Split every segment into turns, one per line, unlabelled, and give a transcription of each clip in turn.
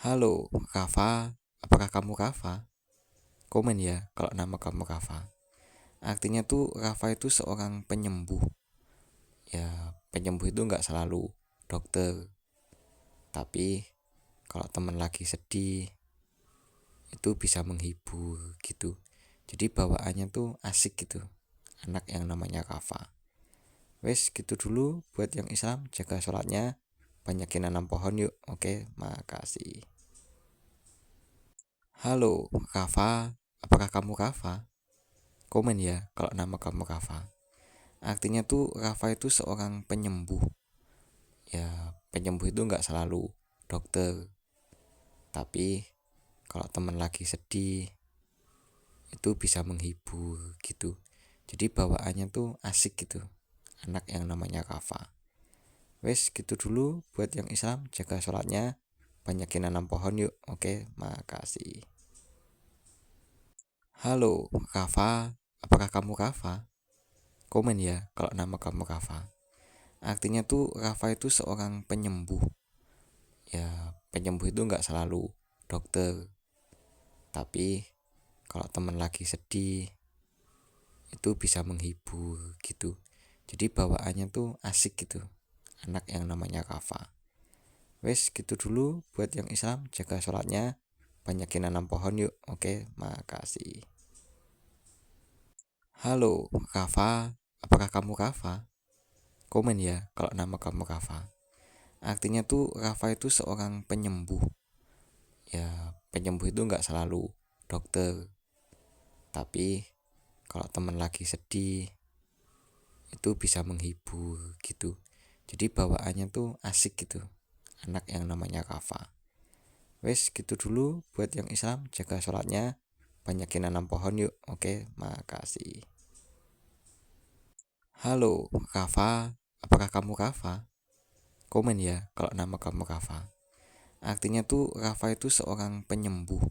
Halo, Kava. Apakah kamu Kava? Komen ya kalau nama kamu Kava. Artinya tuh Kava itu seorang penyembuh. Ya, penyembuh itu nggak selalu dokter. Tapi kalau teman lagi sedih, itu bisa menghibur gitu. Jadi bawaannya tuh asik gitu. Anak yang namanya Kava. Wes gitu dulu buat yang Islam, jaga sholatnya, banyakin nanam pohon yuk. Oke, makasih. Halo, Kava. Apakah kamu Kava? Komen ya kalau nama kamu Kava. Artinya tuh Kava itu seorang penyembuh. Ya, penyembuh itu nggak selalu dokter. Tapi kalau teman lagi sedih, itu bisa menghibur gitu. Jadi bawaannya tuh asik gitu. Anak yang namanya Kava. Wes gitu dulu buat yang Islam, jaga sholatnya, banyakin nanam pohon yuk. Oke, makasih. Halo, Kava. Apakah kamu Kava? Komen ya kalau nama kamu Kava. Artinya tuh Kava itu seorang penyembuh. Ya, penyembuh itu nggak selalu dokter. Tapi kalau teman lagi sedih, itu bisa menghibur gitu. Jadi bawaannya tuh asik gitu. Anak yang namanya Kava. Wes gitu dulu buat yang Islam, jaga sholatnya, banyakin nanam pohon yuk. Oke, makasih. Halo, Kava. Apakah kamu Kava? Komen ya kalau nama kamu Kava. Artinya tuh Kava itu seorang penyembuh. Ya, penyembuh itu nggak selalu dokter. Tapi kalau teman lagi sedih, itu bisa menghibur gitu. Jadi bawaannya tuh asik gitu. Anak yang namanya Kava. Wes gitu dulu buat yang Islam, jaga sholatnya, banyakin nanam pohon yuk. Oke, makasih. Halo, Kava. Apakah kamu Kava? Komen ya kalau nama kamu Kava. Artinya tuh Kava itu seorang penyembuh.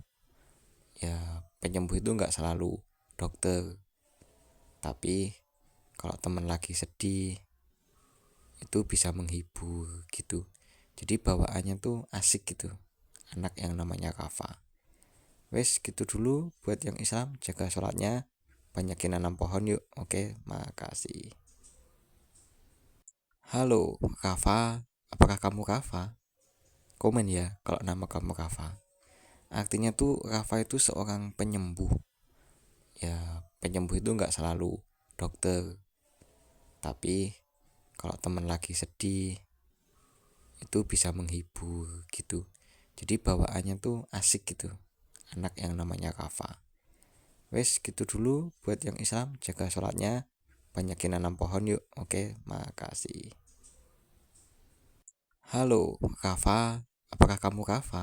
Ya, penyembuh itu nggak selalu dokter. Tapi kalau teman lagi sedih, itu bisa menghibur gitu. Jadi bawaannya tuh asik gitu. Anak yang namanya Kava. Wes gitu dulu buat yang Islam, jaga sholatnya, banyakin nanam pohon yuk. Oke, makasih. Halo, Kava. Apakah kamu Kava? Komen ya kalau nama kamu Kava. Artinya tuh Kava itu seorang penyembuh. Ya, penyembuh itu nggak selalu dokter. Tapi kalau teman lagi sedih, itu bisa menghibur gitu. Jadi bawaannya tuh asik gitu. Anak yang namanya Kava. Wes gitu dulu buat yang Islam, jaga sholatnya, banyakin nanam pohon yuk. Oke, makasih. Halo, Kava. Apakah kamu Kava?